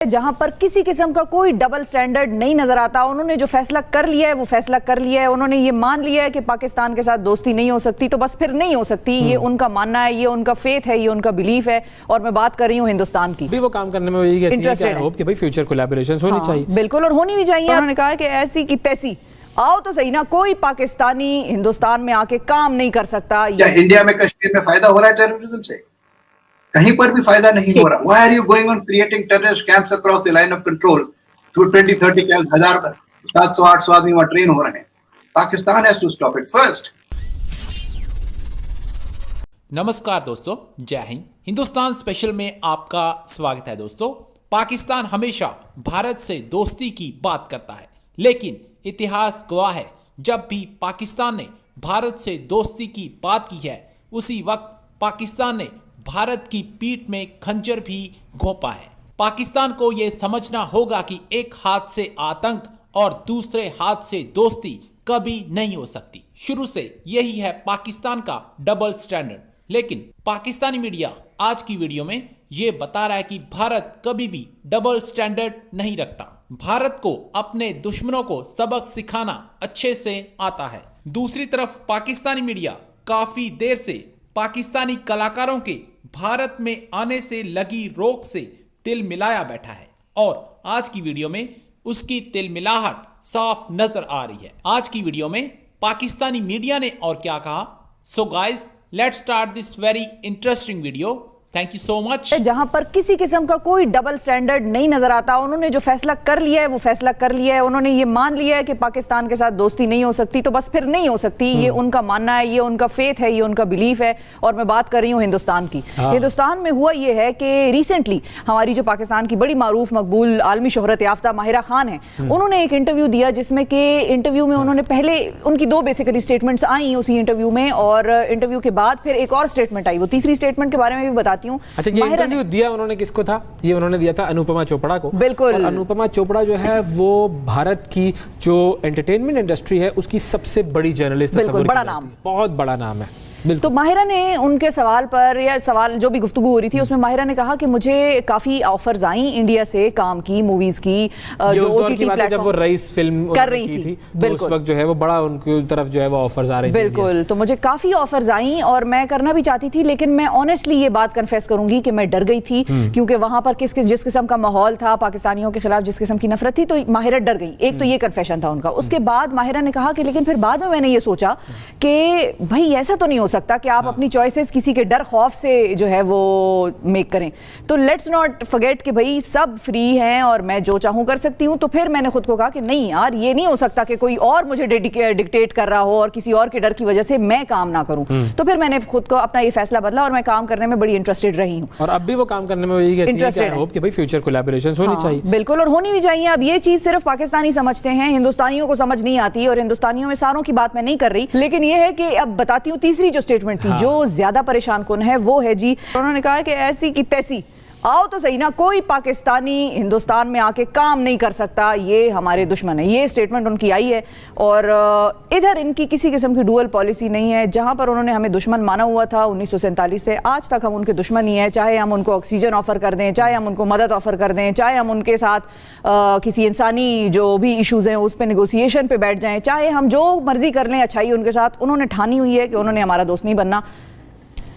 जहां पर किसी किस्म का कोई डबल स्टैंडर्ड नहीं नजर आता। उन्होंने जो फैसला कर लिया है वो फैसला कर लिया है। उन्होंने ये मान लिया है कि पाकिस्तान के साथ दोस्ती नहीं हो सकती, तो बस फिर नहीं हो सकती। ये उनका मानना है, ये उनका फेथ है, ये उनका बिलीफ है। और मैं बात कर रही हूँ हिंदुस्तान की। भी वो काम करने में इंटरेस्टेड है कि भाई फ्यूचर कोलैबोरेशंस होनी चाहिए। बिल्कुल, और होनी भी चाहिए। उन्होंने कहा कि ऐसी की तैसी आओ तो सही ना, कोई पाकिस्तानी हिंदुस्तान में आके काम नहीं कर सकता। क्या इंडिया में कश्मीर में फायदा हो रहा है टेररिज्म से? कहीं पर भी फायदा नहीं हो रहा। Why are you going on creating terrorist camps across the line of control through 20-30 camps? 700-800 आदमी वहां ट्रेन हो रहे हैं। Pakistan has to stop it first. नमस्कार दोस्तों, जय हिंद। हिंदुस्तान स्पेशल में आपका स्वागत है। दोस्तों, पाकिस्तान हमेशा भारत से दोस्ती की बात करता है, लेकिन इतिहास गवाह है जब भी पाकिस्तान ने भारत से दोस्ती की बात की है, उसी वक्त पाकिस्तान ने भारत की पीठ में खंजर भी घोंपा है। पाकिस्तान को यह समझना होगा कि एक हाथ से आतंक और दूसरे हाथ से दोस्ती कभी नहीं हो सकती। शुरू से यही है पाकिस्तान का डबल स्टैंडर्ड। लेकिन पाकिस्तानी मीडिया आज की वीडियो में ये बता रहा है कि भारत कभी भी डबल स्टैंडर्ड नहीं रखता। भारत को अपने दुश्मनों को सबक सिखाना अच्छे से आता है। दूसरी तरफ पाकिस्तानी मीडिया काफी देर से पाकिस्तानी कलाकारों के भारत में आने से लगी रोक से तिल मिलाया बैठा है, और आज की वीडियो में उसकी तिल मिलाहट साफ नजर आ रही है। आज की वीडियो में पाकिस्तानी मीडिया ने और क्या कहा, so guys let's start this very interesting video. Thank you so much. जहां पर किसी किस्म का कोई डबल स्टैंडर्ड नहीं नजर आता। उन्होंने जो फैसला कर लिया है वो फैसला कर लिया है। उन्होंने ये मान लिया है कि पाकिस्तान के साथ दोस्ती नहीं हो सकती, तो बस फिर नहीं हो सकती। ये उनका मानना है, ये उनका फेथ है, ये उनका बिलीफ है। और मैं बात कर रही हूँ हिंदुस्तान की। हिंदुस्तान में हुआ ये है कि रिसेंटली हमारी जो पाकिस्तान की बड़ी मारूफ मकबूल आलमी शोहरत याफ्ता माहिरा खान है, उन्होंने एक इंटरव्यू दिया, जिसमें कि इंटरव्यू में उन्होंने पहले उनकी दो बेसिकली स्टेटमेंट्स आई उसी इंटरव्यू में, और इंटरव्यू के बाद फिर एक और स्टेटमेंट आई। वो तीसरी स्टेटमेंट के बारे में भी बताती हूँ। इंटरव्यू दिया उन्होंने किसको था? ये उन्होंने दिया था अनुपमा चोपड़ा को। बिल्कुल। और अनुपमा चोपड़ा जो है वो भारत की जो एंटरटेनमेंट इंडस्ट्री है उसकी सबसे बड़ी जर्नलिस्ट, बिल्कुल बड़ा नाम, बहुत बड़ा नाम है। तो माहिरा ने उनके सवाल पर, या सवाल जो भी गुफ्तगू हो रही थी उसमें माहिरा ने कहा कि मुझे काफी ऑफर्स आई इंडिया से काम की, मूवीज की, जो ओटीटी प्लेटफॉर्म, जब वो रईस फिल्म कर रही थी तो उस वक्त जो है वो बड़ा उनकी तरफ जो है वो ऑफर्स आ रही थी। बिल्कुल, तो मुझे काफी ऑफर्स आई और मैं करना भी चाहती थी, लेकिन मैं ऑनेस्टली ये बात कन्फेस करूंगी कि मैं डर गई थी, क्योंकि वहां पर जिस किस्म का माहौल था, पाकिस्तानियों के खिलाफ जिस किस्म की नफरत थी, तो माहिरा डर गई। एक तो ये कन्फेशन था उनका। उसके बाद माहिरा ने कहा कि लेकिन फिर बाद में मैंने ये सोचा कि भाई ऐसा तो नहीं हो सकता कि आप अपनी चॉइसेस किसी के डर खौफ से जो है वो मेक करें। तो लेट्स नॉट फॉरगेट कि भाई सब फ्री हैं और मैं जो चाहूं कर सकती हूं। तो फिर मैंने खुद को कहा कि नहीं यार, ये नहीं हो सकता कि कोई और मुझे डिक्टेट कर रहा हो और किसी और के डर की वजह से मैं काम ना करूं। तो फिर मैंने खुद को अपना ये फैसला बदला और मैं काम करने में बड़ी इंटरेस्टेड रही हूं। और अब भी वो काम करने में इंटरेस्टेड है कि भाई फ्यूचर कोलैबोरेशंस होनी चाहिए। बिल्कुल, और होनी भी चाहिए। अब ये चीज सिर्फ पाकिस्तानी समझते हैं, हिंदुस्तानियों को समझ नहीं आती, और हिंदुस्तानियों में सारों की बात मैं नहीं कर रही, लेकिन ये है कि अब बताती हूँ तीसरी जो स्टेटमेंट थी जो ज्यादा परेशान कौन है वो है जी, उन्होंने कहा कि ऐसी की तैसी आओ तो सही ना, कोई पाकिस्तानी हिंदुस्तान में आके काम नहीं कर सकता, ये हमारे दुश्मन है। ये स्टेटमेंट उनकी आई है, और इधर इनकी किसी किस्म की डुअल पॉलिसी नहीं है। जहां पर उन्होंने हमें दुश्मन माना हुआ था 1947 से आज तक, हम उनके दुश्मन ही है। चाहे हम उनको ऑक्सीजन ऑफर कर दें, चाहे हम उनको मदद ऑफर कर दें, चाहे हम उनके साथ किसी इंसानी जो भी इश्यूज हैं उस पर नेगोशिएशन पे बैठ जाएं, चाहे हम जो मर्जी कर लें अच्छाई उनके साथ, उन्होंने ठानी हुई है कि उन्होंने हमारा दोस्त नहीं बनना।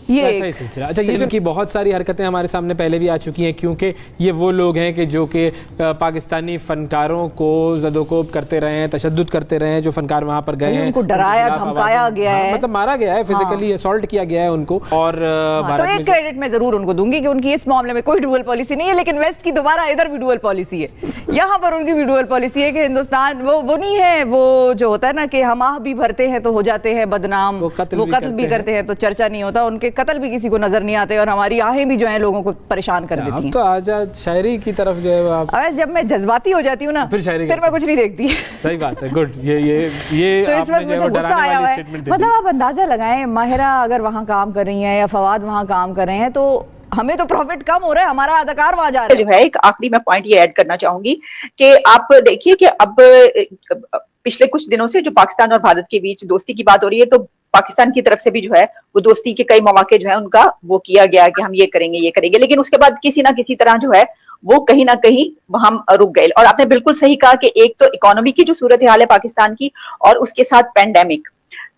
ये सिलसिला। अच्छा, ये इनकी बहुत सारी हरकतें हमारे सामने पहले भी आ चुकी हैं, क्योंकि ये वो लोग हैं कि जो कि पाकिस्तानी फनकारों को ज़दोकोब करते रहे हैं, तशद्दुद करते रहे हैं। जो फनकार वहाँ पर गए हैं, उनको डराया धमकाया गया है, मतलब मारा गया है, फिजिकली असॉल्ट किया गया है उनको। और तो एक क्रेडिट मैं जरूर उनको दूंगी कि उनकी इस मामले में कोई डुअल पॉलिसी नहीं है, लेकिन वेस्ट की दोबारा इधर भी डुअल पॉलिसी है। यहाँ पर उनकी भी डुअल पॉलिसी है कि हिंदुस्तान वो नहीं है, वो जो होता है ना कि हम आह भी भरते हैं तो हो जाते हैं बदनाम, वो कत्ल भी करते हैं तो चर्चा नहीं होता, उनके कत्ल भी किसी को नजर नहीं आते, और हमारी आहें भी जो है लोगों को परेशान कर देती हैं। तो आजाद शायरी की तरफ जो है आप, जब मैं जज्बाती हो जाती हूँ ना फिर मैं कुछ नहीं देखती। सही बात है, गुड। ये तो इस वक्त मुझे गुस्सा आया है। मतलब आप अंदाजा लगाएं, माहिरा अगर वहाँ काम कर रही हैं या फवाद वहाँ काम कर रहे हैं, तो हमें तो प्रॉफिट कम हो रहा है, हमारा अदाकार वहां जा रहा है। जो है एक आखिरी मैं पॉइंट ये ऐड करना चाहूंगी कि आप देखिए कि अब पिछले कुछ दिनों से जो पाकिस्तान और भारत के बीच दोस्ती की बात हो रही है, तो पाकिस्तान की तरफ से भी जो है वो दोस्ती के कई मौके जो है उनका वो किया गया कि हम ये करेंगे, लेकिन उसके बाद किसी ना किसी तरह जो है वो कहीं ना कहीं हम रुक गए। और आपने बिल्कुल सही कहा कि एक तो इकोनॉमी की जो सूरत हाल है पाकिस्तान की, और उसके साथ पेंडेमिक,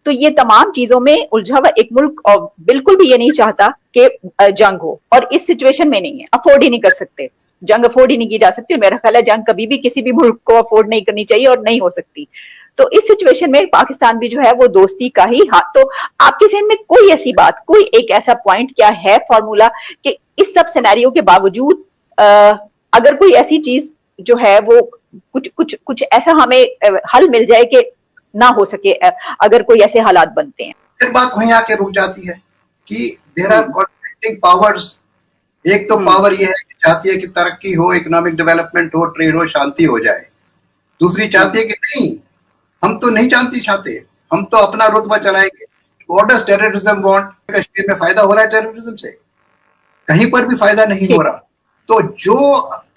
तो ये तमाम चीजों में उलझा हुआ एक मुल्क और बिल्कुल भी ये नहीं चाहता कि जंग हो, और इस सिचुएशन में नहीं है, अफोर्ड ही नहीं कर सकते, जंग अफोर्ड ही नहीं की जा सकती। मेरा ख्याल है जंग कभी भी किसी भी मुल्क को अफोर्ड नहीं करनी चाहिए और नहीं हो सकती। तो इस सिचुएशन में पाकिस्तान भी जो है वो दोस्ती का ही हाथ। तो आपके जहन में कोई ऐसी बात, कोई एक ऐसा पॉइंट क्या है फॉर्मूला कि इस सब सिनेरियो के बावजूद अगर कोई ऐसी चीज जो है वो कुछ ऐसा हमें हल मिल जाए कि ना हो सके अगर कोई ऐसे हालात बनते हैं? फिर बात वहीं आके रुक जाती है कि देयर आर कॉन्फ्लिक्टिंग पावर्स। एक तो पावर ये है कि चाहती है कि तरक्की हो, इकोनॉमिक डेवलपमेंट हो, ट्रेड हो, शांति हो जाए। दूसरी चाहती है कि नहीं, हम तो नहीं शांति चाहते, हम तो अपना रुतबा चलाएंगे। What does terrorism want? Kashmir में फायदा हो रहा है टेररिज्म से? कहीं पर भी फायदा नहीं हो रहा। तो जो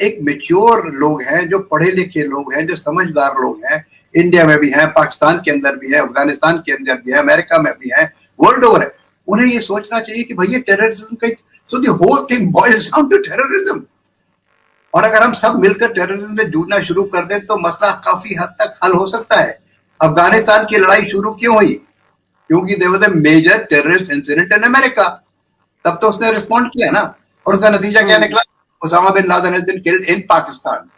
एक मैच्योर लोग हैं, जो पढ़े लिखे लोग हैं, जो समझदार लोग हैं, इंडिया में भी हैं, पाकिस्तान के अंदर भी है, अफगानिस्तान के अंदर भी है, अमेरिका में भी है, वर्ल्ड ओवर है, उन्हें ये सोचना चाहिए कि भैया टेररिज्म का, so the whole thing boils down to terrorism. और अगर हम सब मिलकर टेररिज्म से जुड़ना शुरू कर दें तो मसला काफी हद तक हल हो सकता है। अफगानिस्तान की लड़ाई शुरू क्यों हुई? क्योंकि there was a major terrorist incident in America. तब तो उसने रिस्पॉन्ड किया ना, और उसका नतीजा क्या निकला? Osama bin Laden has been killed in Pakistan.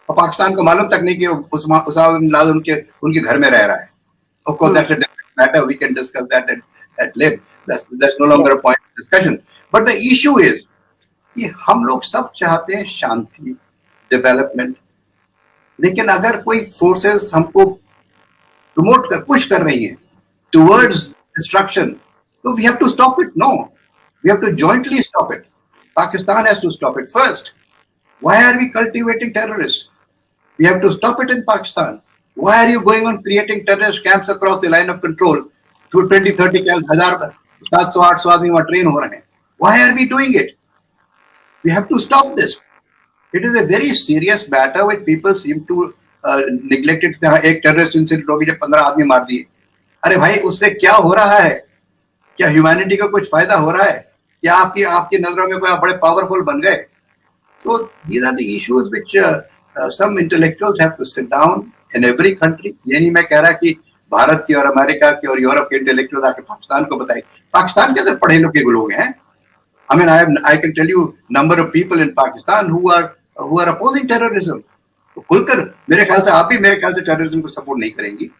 और पाकिस्तान को मालूम तक नहीं कि उसामा बिन लादेन उनके घर में रह रहा है। Of course, that's a different matter. We can discuss that at length. That's no longer a point of discussion. But the issue is कि हम लोग सब चाहते हैं शांति, डेवलपमेंट, लेकिन अगर कोई फोर्सेस हमको प्रमोट कर, पुश कर रही हैं टुवर्ड्स डिस्ट्रक्शन, तो we have to stop it. No, we have to jointly stop it. Pakistan has to stop it first. Why are we cultivating terrorists? We have to stop it in Pakistan. Why are you going on creating terrorist camps across the line of control? Through 20-30 camps, 700-800 आदमी वहां train हो रहे हैं। Why are we doing it? We have to stop this. It is a very serious matter which people seem to neglect it. एक terrorist incident हो गया, 15 आदमी मार दिए। अरे भाई, उससे क्या हो रहा है? क्या ह्यूमैनिटी को कुछ फायदा हो रहा है? क्या आपकी नजरों में कोई आप बड़े पावरफुल बन गए? तो these are the issues which some intellectuals have to sit down in every country. ये नहीं मैं कह रहा कि भारत की और अमेरिका की और यूरोप के इंटेलेक्चुअल आके पाकिस्तान को बताए। पाकिस्तान के अंदर पढ़े लिखे लोग हैं। I mean, I can tell you number of people in Pakistan who are opposing terrorism. तो खुलकर, मेरे ख्याल से आप भी मेरे ख्याल से टेररिज्म को सपोर्ट नहीं करेंगी।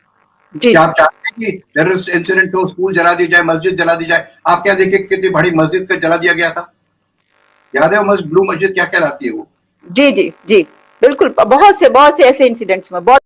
क्या आप चाहते हैं कि टेररिस्ट इंसिडेंट हो, स्कूल जला दी जाए, मस्जिद जला दी जाए? आप क्या देखिए कितनी बड़ी मस्जिद को जला दिया गया था, याद है? ब्लू मस्जिद क्या कहलाती है वो? जी जी जी, बिल्कुल। बहुत से ऐसे इंसिडेंट्स में बहुत